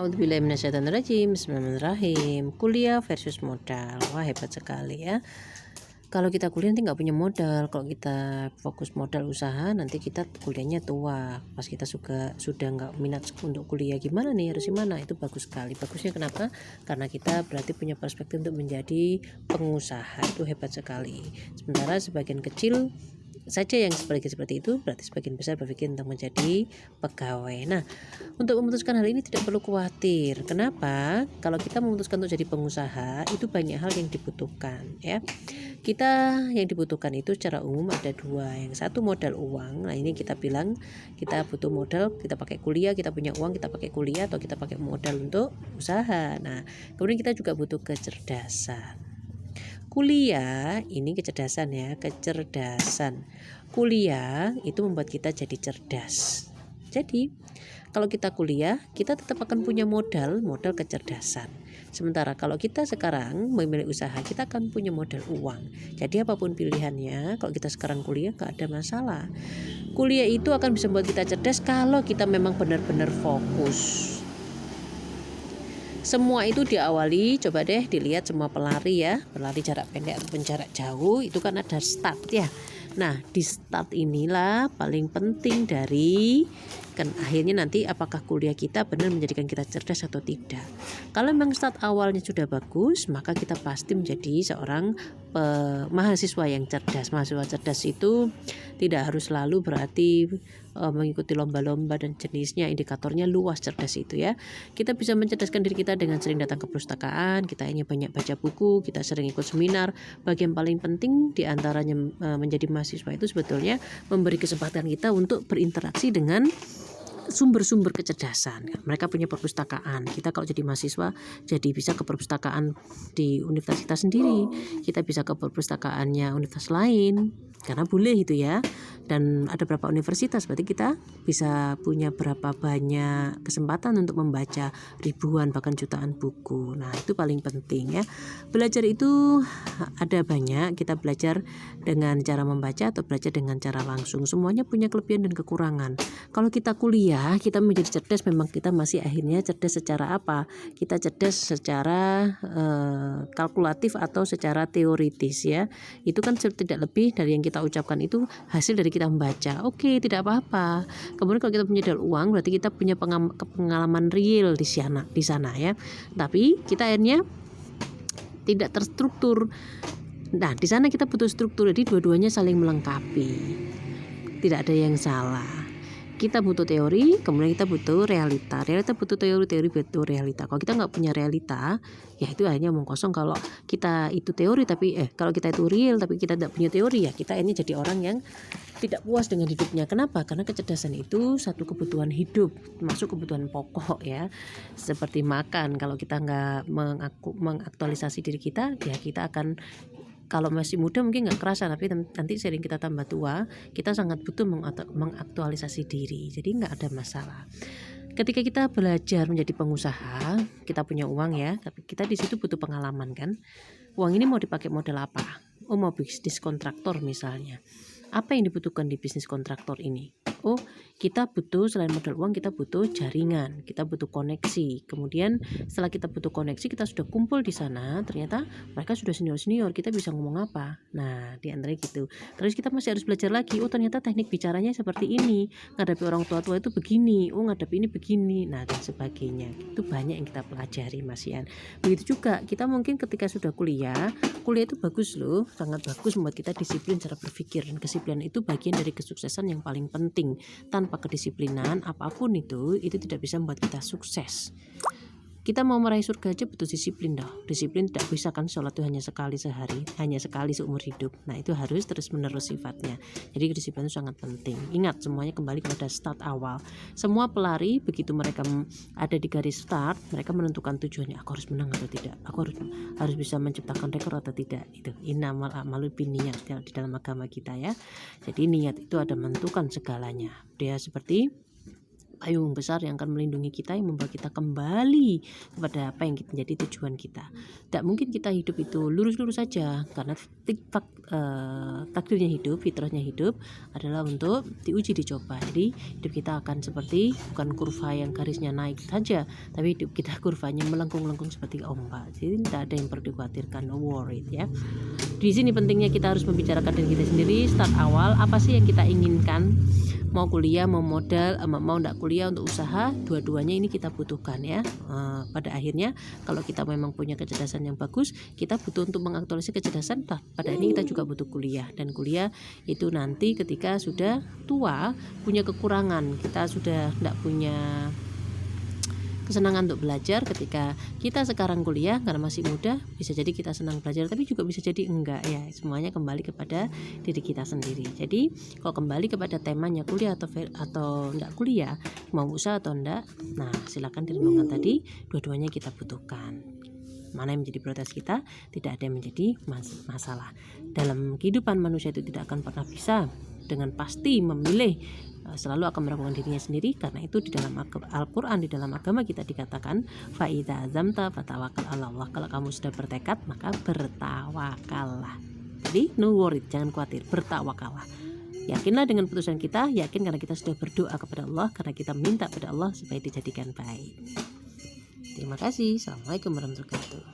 A'udzubillahiminasyaitonirrajim. Bismillahirrahmanirrahim. Kuliah versus modal. Wah, hebat sekali ya. Kalau kita kuliah nanti nggak punya modal. Kalau kita fokus modal usaha, nanti kita kuliahnya tua. Pas kita sudah nggak minat untuk kuliah, gimana nih, harus gimana? Itu bagus sekali. Bagusnya kenapa? Karena kita berarti punya perspektif untuk menjadi pengusaha. Itu hebat sekali. Sementara sebagian kecil saja yang seperti itu, berarti sebagian besar berpikir untuk menjadi pegawai. Nah, untuk memutuskan hal ini tidak perlu khawatir. Kenapa? Kalau kita memutuskan untuk jadi pengusaha, itu banyak hal yang dibutuhkan ya. Kita yang dibutuhkan itu secara umum ada dua. Yang satu modal uang. Nah, ini kita bilang kita butuh modal, kita pakai kuliah, kita punya uang, kita pakai kuliah atau kita pakai modal untuk usaha. Nah, kemudian kita juga butuh kecerdasan. Kuliah ini kecerdasan ya, kecerdasan. Kuliah itu membuat kita jadi cerdas. Jadi, kalau kita kuliah, kita tetap akan punya modal kecerdasan. Sementara kalau kita sekarang memilih usaha, kita akan punya modal uang. Jadi apapun pilihannya, kalau kita sekarang kuliah gak ada masalah. Kuliah itu akan bisa membuat kita cerdas kalau kita memang benar-benar fokus. Semua itu diawali, coba deh dilihat semua pelari ya, pelari jarak pendek atau jarak jauh, itu kan ada start ya. Nah, di start inilah paling penting dari kan akhirnya nanti apakah kuliah kita benar menjadikan kita cerdas atau tidak. Kalau memang start awalnya sudah bagus, maka kita pasti menjadi seorang mahasiswa yang cerdas. Mahasiswa cerdas itu tidak harus selalu berarti mengikuti lomba-lomba dan jenisnya, indikatornya luas cerdas itu ya. Kita bisa mencerdaskan diri kita dengan sering datang ke perpustakaan, kita hanya banyak baca buku, kita sering ikut seminar. Bagian paling penting diantaranya menjadi mahasiswa itu sebetulnya memberi kesempatan kita untuk berinteraksi dengan sumber-sumber kecerdasan. Mereka punya perpustakaan. Kita kalau jadi mahasiswa jadi bisa ke perpustakaan di universitas sendiri. Kita bisa ke perpustakaannya universitas lain karena boleh itu ya. Dan ada berapa universitas, berarti kita bisa punya berapa banyak kesempatan untuk membaca ribuan bahkan jutaan buku. Nah, itu paling penting ya. Belajar itu ada banyak. Kita belajar dengan cara membaca atau belajar dengan cara langsung. Semuanya punya kelebihan dan kekurangan. Kalau kita kuliah, kita menjadi cerdas, memang kita masih akhirnya cerdas secara apa? Kita cerdas secara kalkulatif atau secara teoritis ya. Itu kan tidak lebih dari yang kita ucapkan itu hasil dari kita membaca. Oke, tidak apa-apa. Kemudian kalau kita punya modal uang, berarti kita punya pengalaman real di sana ya. Tapi kita akhirnya tidak terstruktur. Nah, di sana kita butuh struktur. Jadi dua-duanya saling melengkapi. Tidak ada yang salah. Kita butuh teori, kemudian kita butuh realita. Realita butuh teori, teori butuh realita. Kalau kita nggak punya realita, ya itu hanya omong kosong. Kalau kita itu teori tapi kalau kita itu real tapi kita tidak punya teori, ya kita ini jadi orang yang tidak puas dengan hidupnya. Kenapa? Karena kecerdasan itu satu kebutuhan hidup, termasuk kebutuhan pokok ya, seperti makan. Kalau kita nggak mengaktualisasi diri kita, ya kita akan, kalau masih muda mungkin nggak kerasa, tapi nanti sering kita tambah tua, kita sangat butuh mengaktualisasi diri. Jadi nggak ada masalah. Ketika kita belajar menjadi pengusaha, kita punya uang ya, tapi kita di situ butuh pengalaman kan. Uang ini mau dipakai modal apa? Oh, mau bisnis kontraktor misalnya. Apa yang dibutuhkan di bisnis kontraktor ini? Oh, kita butuh selain modal uang, kita butuh jaringan, kita butuh koneksi. Kemudian setelah kita butuh koneksi, kita sudah kumpul di sana, ternyata mereka sudah senior-senior, kita bisa ngomong apa? Nah, di antara gitu. Terus kita masih harus belajar lagi. Oh, ternyata teknik bicaranya seperti ini. Ngadepi orang tua-tua itu begini. Oh, ngadepi ini begini. Nah, dan sebagainya. Itu banyak yang kita pelajari, Mas Ian. Begitu juga kita mungkin ketika sudah kuliah itu bagus loh, sangat bagus membuat kita disiplin cara berpikir, dan kedisiplinan itu bagian dari kesuksesan yang paling penting. Tanpa kedisiplinan apapun itu tidak bisa membuat kita sukses. Kita mau meraih surga aja butuh disiplin dah. Disiplin tidak bisa kan, sholat itu hanya sekali sehari, hanya sekali seumur hidup. Nah, itu harus terus menerus sifatnya. Jadi kedisiplinan itu sangat penting. Ingat, semuanya kembali kepada start awal. Semua pelari begitu mereka ada di garis start, mereka menentukan tujuannya. Aku harus menang atau tidak? Aku harus bisa menciptakan rekor atau tidak? Itu innamal a'malu binniyat di dalam agama kita ya. Jadi niat itu ada menentukan segalanya. Dia seperti payung besar yang akan melindungi kita, yang membawa kita kembali kepada apa yang menjadi tujuan kita. Tidak mungkin kita hidup itu lurus-lurus saja, karena takdirnya hidup, fitrahnya hidup adalah untuk diuji, dicoba. Jadi hidup kita akan seperti bukan kurva yang garisnya naik saja, tapi hidup kita kurvanya melengkung-lengkung seperti ombak. Jadi tidak ada yang perlu dikhawatirkan, no worry ya. Di sini pentingnya kita harus membicarakan diri kita sendiri. Start awal, apa sih yang kita inginkan? Mau kuliah, mau modal, mau enggak kuliah, untuk usaha, dua-duanya ini kita butuhkan ya. Pada akhirnya kalau kita memang punya kecerdasan yang bagus, kita butuh untuk mengaktualisasi kecerdasan. Pada ini kita juga butuh kuliah, dan kuliah itu nanti ketika sudah tua punya kekurangan, kita sudah enggak punya kesenangan untuk belajar. Ketika kita sekarang kuliah karena masih muda, bisa jadi kita senang belajar, tapi juga bisa jadi enggak ya. Semuanya kembali kepada diri kita sendiri. Jadi kalau kembali kepada temanya kuliah atau enggak kuliah, mau usaha atau enggak, nah silakan direnungkan tadi. Dua-duanya kita butuhkan. Mana yang menjadi prioritas kita, tidak ada yang menjadi masalah. Dalam kehidupan manusia itu tidak akan pernah bisa dengan pasti memilih, selalu akan melakukan dirinya sendiri. Karena itu di dalam Al-Quran, di dalam agama kita dikatakan fa idza azamta fatawakal 'ala Allah. Kalau kamu sudah bertekad, maka bertawakallah. Jadi no worry, jangan khawatir, bertawakallah. Yakinlah dengan putusan kita, yakin karena kita sudah berdoa kepada Allah, karena kita minta pada Allah supaya dijadikan baik. Terima kasih. Assalamualaikum warahmatullahi wabarakatuh.